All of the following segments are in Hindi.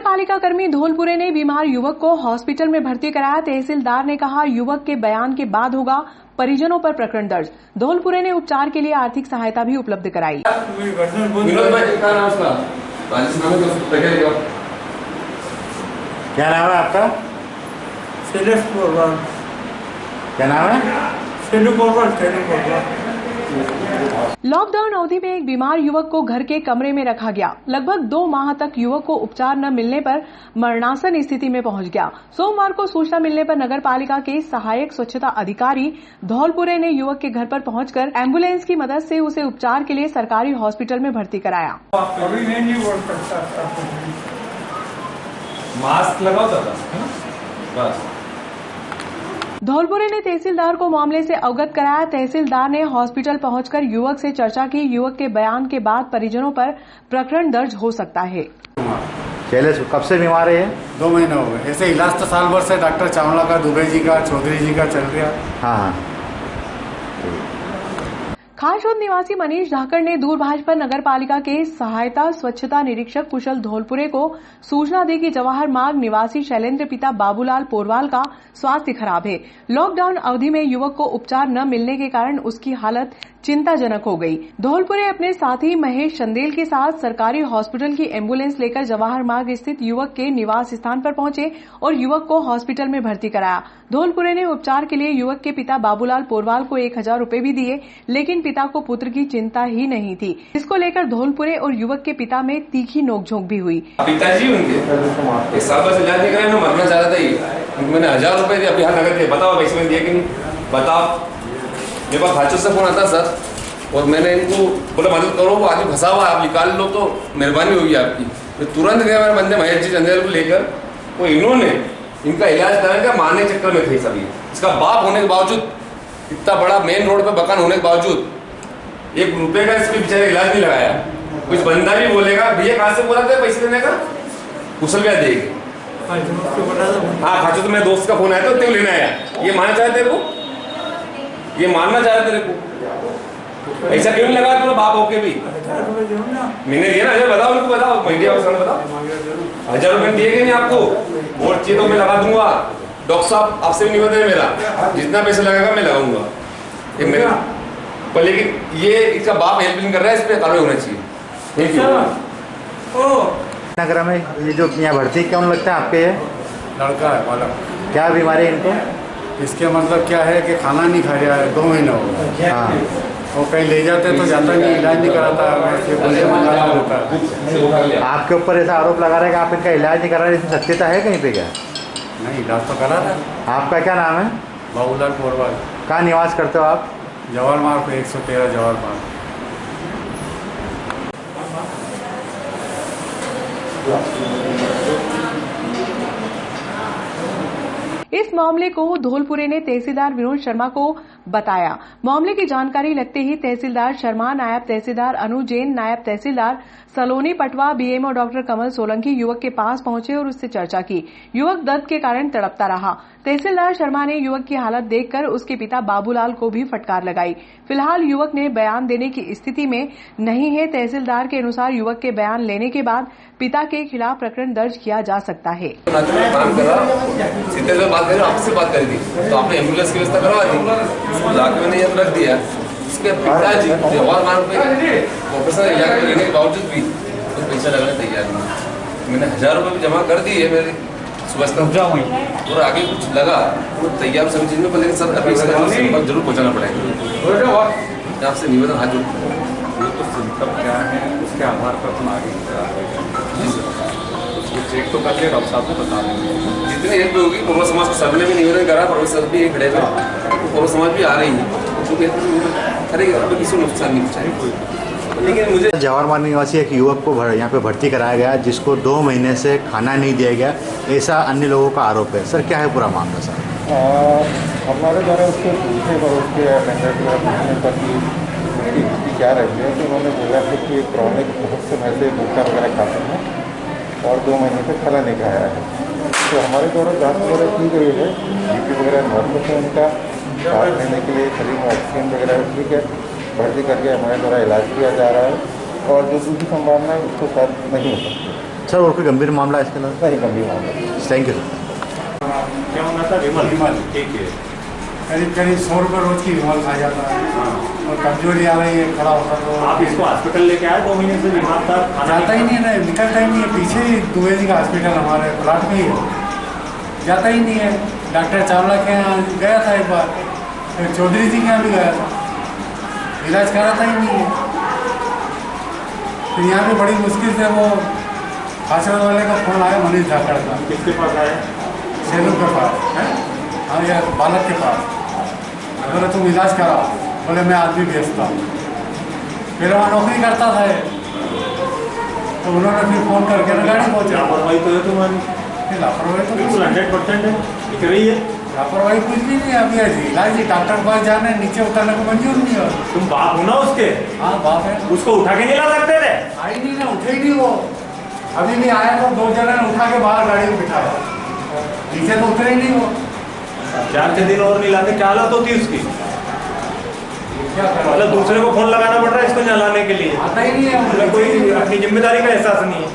पालिका कर्मी धौलपुरे ने बीमार युवक को हॉस्पिटल में भर्ती कराया। तहसीलदार ने कहा युवक के बयान के बाद होगा परिजनों पर प्रकरण दर्ज। धौलपुरे ने उपचार के लिए आर्थिक सहायता भी उपलब्ध कराई। क्या नाम है आपका? क्या नाम है? लॉकडाउन अवधि में एक बीमार युवक को घर के कमरे में रखा गया। लगभग 2 माह तक युवक को उपचार न मिलने पर मरणासन स्थिति में पहुंच गया। सोमवार को सूचना मिलने पर नगर पालिका के सहायक स्वच्छता अधिकारी धौलपुरे ने युवक के घर पर पहुंचकर एम्बुलेंस की मदद से उसे उपचार के लिए सरकारी हॉस्पिटल में भर्ती कराया। मास्क लगाओ दादा, बस। धौलपुरे ने तहसीलदार को मामले से अवगत कराया। तहसीलदार ने हॉस्पिटल पहुंचकर युवक से चर्चा की। युवक के बयान के बाद परिजनों पर प्रकरण दर्ज हो सकता है। शैलेश कब से बीमार है? 2 महीने हो गए। ऐसे इलाज तो साल भर से डॉक्टर चावला का, दुबे जी का, चौधरी जी का चल रहा। हाँ। खारशोद निवासी मनीष धाकड़ ने दूरभाष पर नगर पालिका के सहायता स्वच्छता निरीक्षक कुशल धौलपुरे को सूचना दी कि जवाहर मार्ग निवासी शैलेंद्र पिता बाबूलाल पोरवाल का स्वास्थ्य खराब है। लॉकडाउन अवधि में युवक को उपचार न मिलने के कारण उसकी हालत चिंताजनक हो गई। धौलपुरे अपने साथी महेश चंदेल के साथ सरकारी हॉस्पिटल की एम्बुलेंस लेकर जवाहर मार्ग स्थित युवक के निवास स्थान पर पहुंचे और युवक को हॉस्पिटल में भर्ती कराया। धौलपुरे ने उपचार के लिए युवक के पिता बाबूलाल पोरवाल को 1000 रुपए भी दिए, लेकिन पिता को पुत्र की चिंता ही नहीं थी, जिसको लेकर धौलपुरे और युवक के पिता में तीखी नोकझोंक भी हुई। पिताजी उनके इस साल बस इलाज नहीं कराया, मैं मरना चाह रहा था ये। मैंने 1000 रुपए दिए, अभी हाथ नगर के बताओ पैसे मैंने दिए कि नहीं बताओ। मेरे पास खाचो से फोन आता सर और मैंने इनको बोला मदद करो, वो आदमी फंसा हुआ, आप निकाल लो तो मेहरबानी होगी आपकी। मैं तुरंत गया मेरे बंदे महेश जी चंदेल को लेकर, वो इन्होंने इनका इलाज कराने का मारने चक्कर में थे सभी। इसका बाप होने के बावजूद, इतना बड़ा मेन रोड पे मकान होने के बावजूद 1 रुपए का इसमें बेचारे इलाज नहीं लगाया। कुछ बंदा भी बोलेगा भैया कहाँ से बोला था पैसे देने का, कुशल भैया देगी। हाँ खाचो तो मेरे दोस्त का फोन आया था, तेरे लेने आया। ये मानना चाहते तेरे को, ये मानना चाहते तेरे को, ऐसा क्यों नहीं लगा तेरा बाप होके भी? मैंने दिया ना 1000, बताओ उनको, बताओ बताओ 1000 रुपए दिए नहीं आपको? वोट चाहिए तो मैं लगा दूंगा। डॉक्टर साहब आपसे भी निवेदन है मेरा, जितना पैसा लगेगा मैं लगाऊंगा ये मेरा। पर लेकिन ये इसका बाप हेल्प नहीं कर रहा है, इस पर कार्रवाई होना चाहिए। नगर में ये जो यहाँ भर्ती कौन लगता है आपके? लड़का है वाला। क्या बीमारी है इनको? इसके मतलब क्या है कि खाना नहीं खा रहा है, 2 महीने हो गए। हाँ। वो कहीं ले जाते तो जाता नहीं, इलाज नहीं कराता, आपके ऊपर ऐसा आरोप लगा रहा है कि आप इनका इलाज नहीं करा रहे, इसमें सत्यता है कहीं पे क्या? नहीं, इलाज तो करा रहा। आपका क्या नाम है? बाबूलाल पोरवाल। कहाँ निवास करते हो आप? जवाहर मार्ग पे 113 जवाहर मार्ग। इस मामले को धौलपुरे ने तहसीलदार विनोद शर्मा को बताया। मामले की जानकारी लगते ही तहसीलदार शर्मा, नायब तहसीलदार अनु जैन, नायब तहसीलदार सलोनी पटवा, बीएमओ डॉक्टर कमल सोलंकी युवक के पास पहुंचे और उससे चर्चा की। युवक दर्द के कारण तड़पता रहा। तहसीलदार शर्मा ने युवक की हालत देखकर उसके पिता बाबूलाल को भी फटकार लगाई। फिलहाल युवक ने बयान देने की स्थिति में नहीं है। तहसीलदार के अनुसार युवक के बयान लेने के बाद पिता के खिलाफ प्रकरण दर्ज किया जा सकता है। आपसे बात करी थी तो आपने एम्बुलेंस की व्यवस्था करवा दी, लाके मैंने ये रख दिया। इसके पिताजी जवाहर मार्ग पे ऑपरेशन इलाज लेने के बावजूद भी तो पैसा लगाने तैयार नहीं। मैंने 1000 रुपये भी जमा कर दिए मेरे सुबह और आगे कुछ लगा वो तैयार सभी चीज में, लेकिन सर अभी जरूर पहुँचाना पड़ेगा। आपसे निवेदन हाथ जोड़, तो सिम्टम क्या है उसके आधार पर हम आगे चेक तो करके डॉक्टर साहब को बता देंगे। जितनी हेल्प होगी पूर्व समाज को सबने भी निवेदन करा, प्रोफेसर भी खड़े हुए, पूर्व समाज भी आ रही है, करेंगे किसी नुकसान नहीं पहुँचाएंगे। लेकिन मुझे जवाहर मार्ग निवासी एक युवक को यहाँ पे भर्ती कराया गया, जिसको 2 महीने से खाना नहीं दिया गया, ऐसा अन्य लोगों का आरोप है। सर क्या है पूरा मामला? सर हमारे द्वारा उसके पूछने पर उसके पूछने पर कि क्या रहती है कि उन्होंने बोला था कि क्रॉनिक बहुत समय से भूखा वगैरह खाते हैं और 2 महीने से खाना नहीं खाया है। तो हमारे द्वारा जाँच वगैरह की गई है, बीपी वगैरह नॉर्मल है उनका, सांस लेने के लिए शरीर में ऑक्सीजन वगैरह ठीक है, भर्ती करके हमारे द्वारा इलाज किया जा रहा है और जो दूसरी संभावना है उसको साथ नहीं हो सकती। सर और कोई गंभीर मामला है इसके अलावा? नहीं गंभीर मामला। Thank you sir. क्या होना था? विमल। ठीक है। करीब 100 रुपये रोज की विमल खा जाता है और कमजोरी आ रही है, खड़ा होता तो। आप इसको हॉस्पिटल लेके आए 2 महीने से बीमार था? जाता ही नहीं है, निकलता ही नहीं है। पीछे ही दुबे जी का हॉस्पिटल हमारे प्लाट में ही है, जाता ही नहीं है। डॉक्टर चावला के यहाँ गया था एक बार, फिर चौधरी जी के यहाँ भी गया था, इलाज कराता ही नहीं है। फिर यहाँ पे बड़ी मुश्किल से वो हॉस्पिटल वाले का फोन आया, मनीष धाकड़ का। किसके पास आए? सैलून के पास है, हाँ यार बालक के पास। बोले तुम इलाज कराओ, बोले मैं आदमी भेजता हूँ। फिर वहाँ नौकरी करता था ये, तो उन्होंने फिर फ़ोन करके ना गाड़ी पहुँचा। लापरवाही तो है तुम्हारी, लापरवाही तो बिल्कुल 100% है, दिख रही है। लापरवाही कुछ भी नहीं है। अभी अजी इलाज ही डॉक्टर के पास जाना है, नीचे उतरने को मंजूर नहीं है। तुम बाप हो ना उसके? हाँ बाप है। उसको उठा के नहीं ला सकते थे? आई नहीं ना, उठे ही नहीं वो। अभी भी आया तो 2 जने ने उठा के बाहर गाड़ी में बिठाया, नीचे तो उतरे ही नहीं वो। 4-6 दिन और नहीं लाते, क्या हालत होती उसकी? क्या करें? मतलब दूसरे को फोन लगाना पड़ रहा है इसको यहाँ लाने के लिए। आता ही नहीं है, मतलब कोई अपनी जिम्मेदारी का एहसास नहीं है।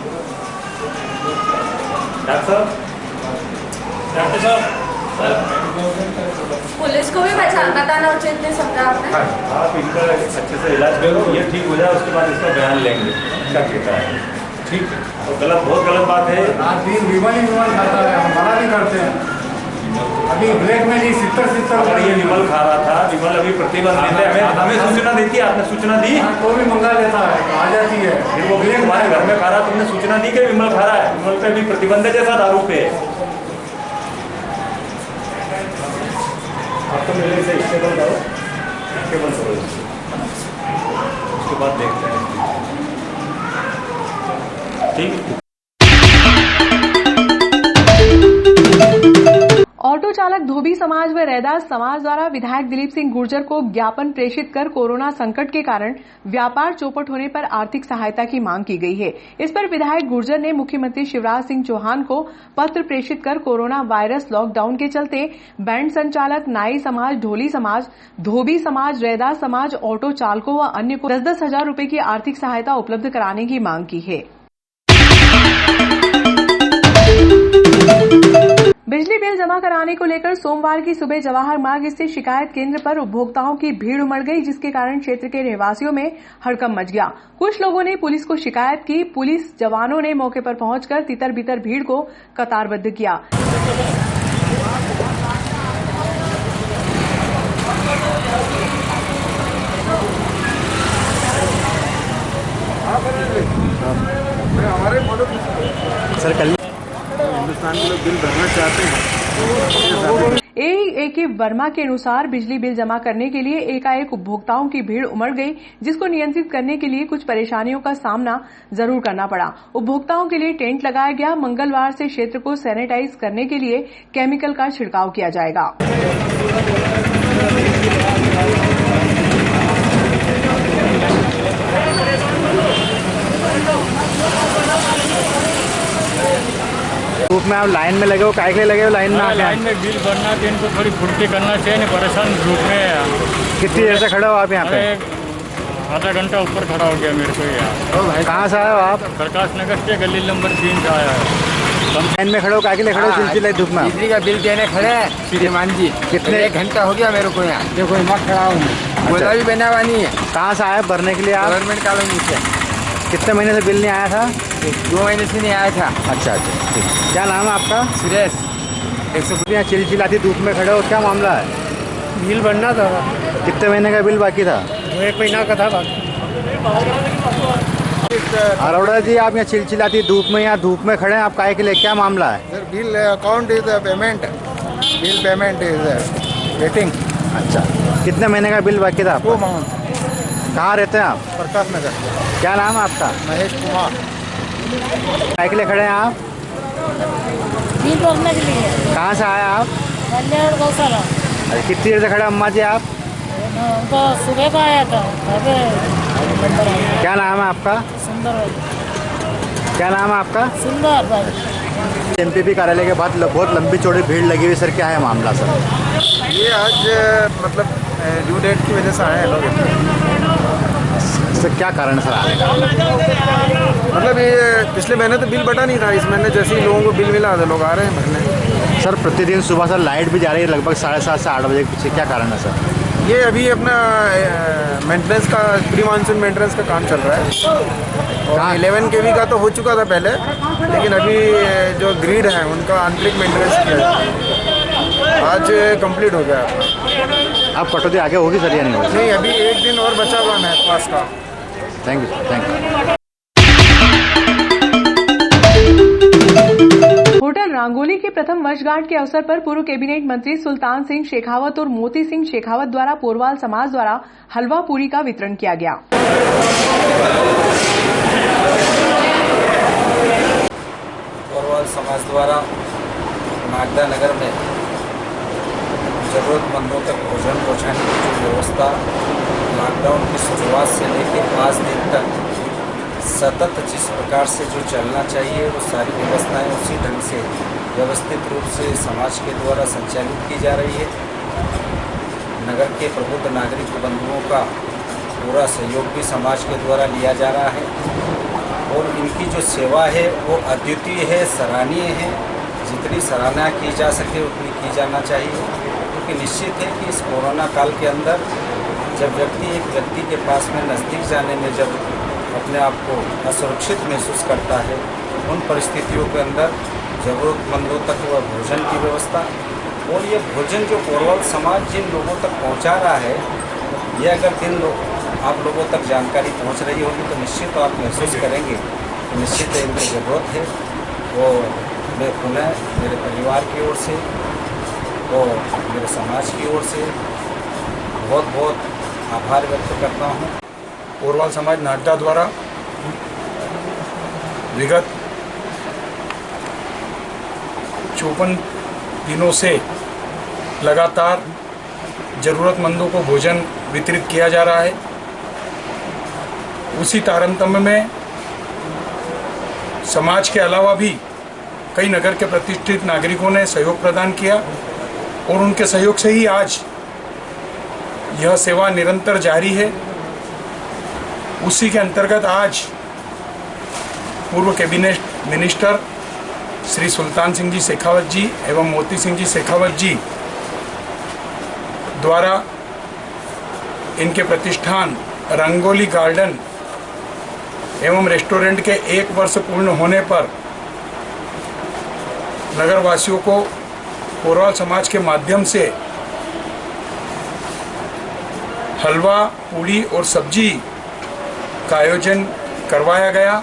डॉक्टर साहब पुलिस को भी बताना उचित नहीं समझा आपने? आप इनका अच्छे से इलाज करो, ये ठीक हो जाए, उसके बाद इसका बयान लेंगे क्या कहता है। ठीक है, और गलत, बहुत गलत बात है। रात दिन विमल खाता है, हम मना नहीं करते हैं। अभी ब्लैक में नहीं 70 अगर ये विमल खा रहा था, विमल अभी प्रतिबंध देते हैं, हमें सूचना देती है, आपने सूचना दी? तो भी मंगा लेता है, आ जाती है। फिर वो ब्लैक हमारे घर में खा रहा, तुमने सूचना दी कि विमल खा रहा है? विमल पे भी प्रतिबंध है जैसा दारू पे। आप तो मेरे से स्टेबल करो, स्टेबल करो, उसके बाद देखते हैं। ठीक। ऑटो चालक धोबी समाज व रैदास समाज द्वारा विधायक दिलीप सिंह गुर्जर को ज्ञापन प्रेषित कर कोरोना संकट के कारण व्यापार चौपट होने पर आर्थिक सहायता की मांग की गई है। इस पर विधायक गुर्जर ने मुख्यमंत्री शिवराज सिंह चौहान को पत्र प्रेषित कर कोरोना वायरस लॉकडाउन के चलते बैंड संचालक, नाई समाज, ढोली समाज, धोबी समाज, रैदास समाज, ऑटो चालकों व अन्य को 10-10 हजार रुपए की आर्थिक सहायता उपलब्ध कराने की मांग की है। बिजली बिल जमा कराने को लेकर सोमवार की सुबह जवाहर मार्ग स्थित शिकायत केंद्र पर उपभोक्ताओं की भीड़ उमड़ गई, जिसके कारण क्षेत्र के रहवासियों में हड़कंप मच गया। कुछ लोगों ने पुलिस को शिकायत की। पुलिस जवानों ने मौके पर पहुंचकर तितर बितर भीड़ को कतारबद्ध किया। सर कल हिंदुस्तान के लोग बिल भरना चाहते हैं। ए वर्मा के अनुसार बिजली बिल जमा करने के लिए एकाएक उपभोक्ताओं की भीड़ उमड़ गई, जिसको नियंत्रित करने के लिए कुछ परेशानियों का सामना जरूर करना पड़ा। उपभोक्ताओं के लिए टेंट लगाया गया। मंगलवार से क्षेत्र को सैनिटाइज करने के लिए केमिकल का छिड़काव किया जाएगा। धूप में आप लाइन में लगे हो, काहे के लिए लगे हो लाइन में? लाइन में बिल भरना तो इनको थोड़ी फुर्ती करना चाहिए, नहीं परेशान धूप में। कितनी देर से खड़े हो आप यहाँ पे? आधा घंटा ऊपर खड़ा हो गया मेरे को यहाँ। कहाँ से आए हो आप? प्रकाश नगर से गली नंबर 3 से आया है। लाइन में खड़े हो, काहे के लिए खड़े हो चिलचिले धूप में? बिजली का बिल देने खड़े हैं श्रीमान जी। कितने? 1 घंटा हो गया मेरे को यहाँ। देखो हिम्मत खड़ा हूँ। बोला भी बना हुआ नहीं है। कहाँ से आए भरने के लिए आप? गवर्नमेंट कॉलोनी से। कितने महीने से बिल नहीं आया था? 2 महीने से नहीं आया था। अच्छा अच्छा, ठीक। क्या नाम है आपका? सुरेश। 100 यहाँ चिलचिलाती धूप में खड़े हो, क्या मामला है? बिल बनना था। कितने महीने का बिल बाकी था? 1 महीना का था बाकी। अरोड़ा जी, आप यहाँ चिलचिलाती धूप में, यहाँ धूप में खड़े हैं, आप काहे के लिए, क्या मामला है? Sir bill account is payment, bill payment is waiting. अच्छा, कितने महीने का बिल बाकी था आपका? 2 मंथ। कहाँ रहते हैं आप? प्रकाश नगर। क्या नाम है आपका? महेश कुमार। काहे के लिए खड़े हैं आप? बिल भरने के लिए। कहाँ से आए आप? गौशाला। अरे कितनी देर से खड़े अम्मा जी आप? तो सुबह का आया था। क्या नाम है आपका? सुंदर भाई। क्या नाम है आपका? सुंदर भाई। एमपीपी कार्यालय के बाद बहुत लंबी चौड़ी भीड़ लगी हुई, सर क्या है मामला सर? ये आज मतलब ड्यू डेट की वजह से आए हैं लोग। सर क्या कारण सर आने का? मतलब ये पिछले महीने तो बिल बटा नहीं था, इस महीने जैसे ही लोगों को बिल मिला तो लोग आ रहे हैं भरने। सर प्रतिदिन सुबह सर लाइट भी जा रही है लगभग 7:30 से 8 बजे के पीछे, क्या कारण है सर? ये अभी अपना मेंटेनेंस का, प्री मानसून मेंटेनेंस का काम चल रहा है। और 11 kV का तो हो चुका था पहले, लेकिन अभी जो ग्रिड है उनका आंतरिक मेंटेनेंस किया जाता है। आज कंप्लीट हो गया। अब कटौती आगे होगी सर या नहीं होगी? नहीं, अभी एक दिन और बचा हुआ है पास का। Thank you sir, thank you. Hotel rangoli के प्रथम वर्षगांठ के अवसर पर पूर्व कैबिनेट मंत्री सुल्तान सिंह शेखावत और मोती सिंह शेखावत द्वारा पोरवाल समाज द्वारा हलवा पूरी का वितरण किया गया। पोरवाल समाज द्वारा नागदा नगर में जरूरतमंदों तक भोजन पहुँचाने की जो व्यवस्था लॉकडाउन की शुरुआत से लेकर 5 दिन तक सतत जिस प्रकार से जो चलना चाहिए वो सारी व्यवस्थाएं उसी ढंग से व्यवस्थित रूप से समाज के द्वारा संचालित की जा रही है। नगर के प्रबुद्ध नागरिक बंधुओं का पूरा सहयोग भी समाज के द्वारा लिया जा रहा है और इनकी जो सेवा है वो अद्वितीय है, सराहनीय है। जितनी सराहना की जा सके उतनी की जाना चाहिए, क्योंकि निश्चित है कि इस कोरोना काल के अंदर जब व्यक्ति एक व्यक्ति के पास में नज़दीक जाने में जब अपने आप को असुरक्षित महसूस करता है, उन परिस्थितियों के अंदर ज़रूरतमंदों तक वह भोजन की व्यवस्था और ये भोजन जो पोरवाल समाज जिन लोगों तक पहुंचा रहा है, ये अगर आप लोगों तक जानकारी पहुंच रही होगी तो निश्चित आप महसूस करेंगे कि निश्चित है इनकी ज़रूरत है। वो मैं पुनः मेरे परिवार की ओर से और मेरे समाज की ओर से बहुत बहुत आभार व्यक्त करता हूँ। पोरवाल समाज नागदा द्वारा विगत 54 दिनों से लगातार ज़रूरतमंदों को भोजन वितरित किया जा रहा है। उसी तारतम्य में समाज के अलावा भी कई नगर के प्रतिष्ठित नागरिकों ने सहयोग प्रदान किया और उनके सहयोग से ही आज यह सेवा निरंतर जारी है। उसी के अंतर्गत आज पूर्व कैबिनेट मिनिस्टर श्री सुल्तान सिंह जी शेखावत जी एवं मोती सिंह जी शेखावत जी द्वारा इनके प्रतिष्ठान रंगोली गार्डन एवं रेस्टोरेंट के 1 वर्ष पूर्ण होने पर नगरवासियों को पोरवाल समाज के माध्यम से हलवा, पूड़ी और सब्जी का आयोजन करवाया गया।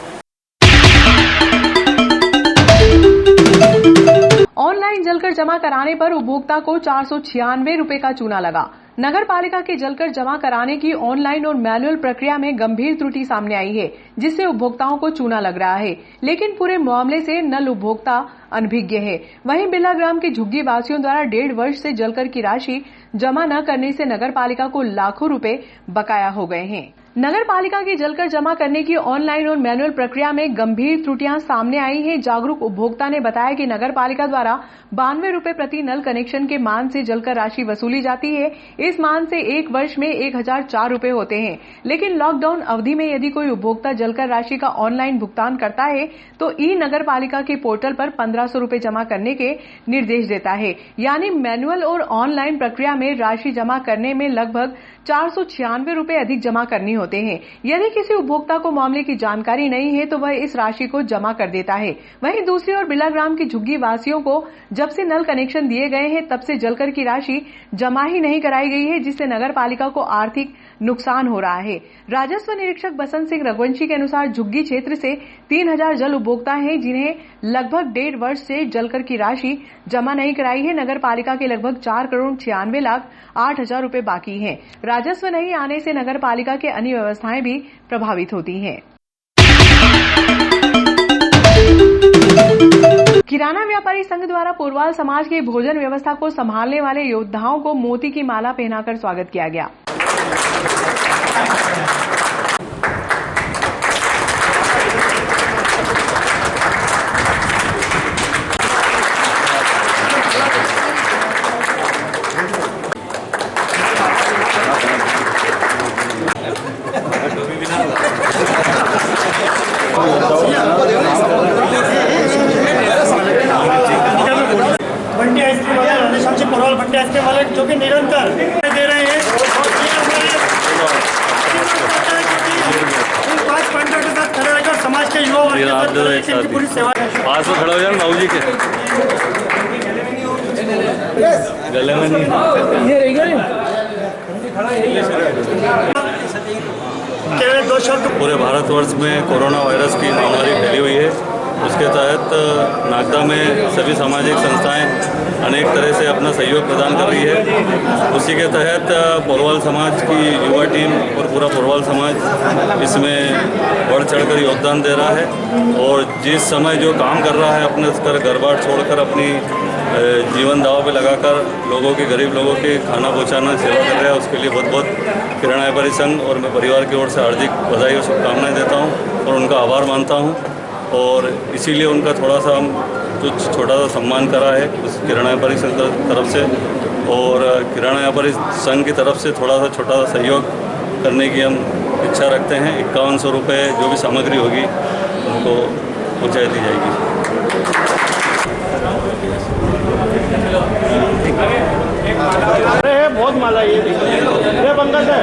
ऑनलाइन जलकर जमा कराने पर उपभोक्ता को 496 रुपए का चूना लगा। नगर पालिका के जलकर जमा कराने की ऑनलाइन और मैनुअल प्रक्रिया में गंभीर त्रुटि सामने आई है, जिससे उपभोक्ताओं को चूना लग रहा है, लेकिन पूरे मामले से नल उपभोक्ता अनभिज्ञ है। वहीं बिल्ला ग्राम के झुग्गी वासियों द्वारा 1.5 वर्ष से जलकर की राशि जमा न करने से नगर पालिका को लाखों रुपए बकाया हो गए हैं। नगर पालिका की जलकर जमा करने की ऑनलाइन और मैनुअल प्रक्रिया में गंभीर त्रुटियां सामने आई हैं। जागरूक उपभोक्ता ने बताया कि नगर पालिका द्वारा 92 रुपए प्रति नल कनेक्शन के मान से जलकर राशि वसूली जाती है। इस मान से 1 वर्ष में 1004 रुपए होते हैं, लेकिन लॉकडाउन अवधि में यदि कोई उपभोक्ता जलकर राशि का ऑनलाइन भुगतान करता है तो ई नगर पालिका के पोर्टल पर 1500 रुपए जमा करने के निर्देश देता है। यानी मैनुअल और ऑनलाइन प्रक्रिया में राशि जमा करने में लगभग 496 रुपए अधिक जमा करनी होते हैं। यदि किसी उपभोक्ता को मामले की जानकारी नहीं है तो वह इस राशि को जमा कर देता है। वहीं दूसरी ओर बिल्ला ग्राम की झुग्गी वासियों को जब से नल कनेक्शन दिए गए हैं तब से जलकर की राशि जमा ही नहीं कराई गई है, जिससे नगर पालिका को आर्थिक नुकसान हो रहा है। राजस्व निरीक्षक बसंत सिंह रघुवंशी के अनुसार झुग्गी क्षेत्र से 3000 जल उपभोक्ता हैं, जिन्हें लगभग 1.5 वर्ष से जलकर की राशि जमा नहीं कराई है। नगर पालिका के लगभग 4,96,08,000 रुपए बाकी हैं। राजस्व नहीं आने से नगर पालिका के अन्य व्यवस्थाएं भी प्रभावित होती हैं। किराना व्यापारी संघ द्वारा पोरवाल समाज के भोजन व्यवस्था को संभालने वाले योद्धाओं को मोती की माला पहनाकर स्वागत किया गया। तीन आप दे दो एक साथ पास में खड़ा हो जाए बाबू जी के गले में नहीं पूरे भारतवर्ष में कोरोना वायरस की महामारी फैली हुई है। उसके तहत नागदा में सभी सामाजिक संस्थाएं अनेक तरह से अपना सहयोग प्रदान कर रही है। उसी के तहत पोरवाल समाज की युवा टीम और पूरा पोरवाल समाज इसमें बढ़ चढ़कर योगदान दे रहा है और जिस समय जो काम कर रहा है अपने घर बार छोड़कर अपनी जीवन दाव पे लगाकर लोगों के गरीब लोगों के खाना पहुंचाना सेवा कर रहा है, उसके लिए बहुत बहुत किरण व्यापारी संघ और मैं परिवार की ओर से हार्दिक बधाई और शुभकामनाएं देता हूं और उनका आभार मानता हूं और इसीलिए उनका थोड़ा सा हम कुछ छोटा सा सम्मान करा है उस किरण व्यापारी संघ तरफ से और किरण व्यापारी संघ की तरफ से थोड़ा सा छोटा सा सहयोग करने की हम इच्छा रखते हैं। 5100 रुपये जो भी सामग्री होगी उनको पहुँचा दी जाएगी। अरे बहुत माला ये पंकज है।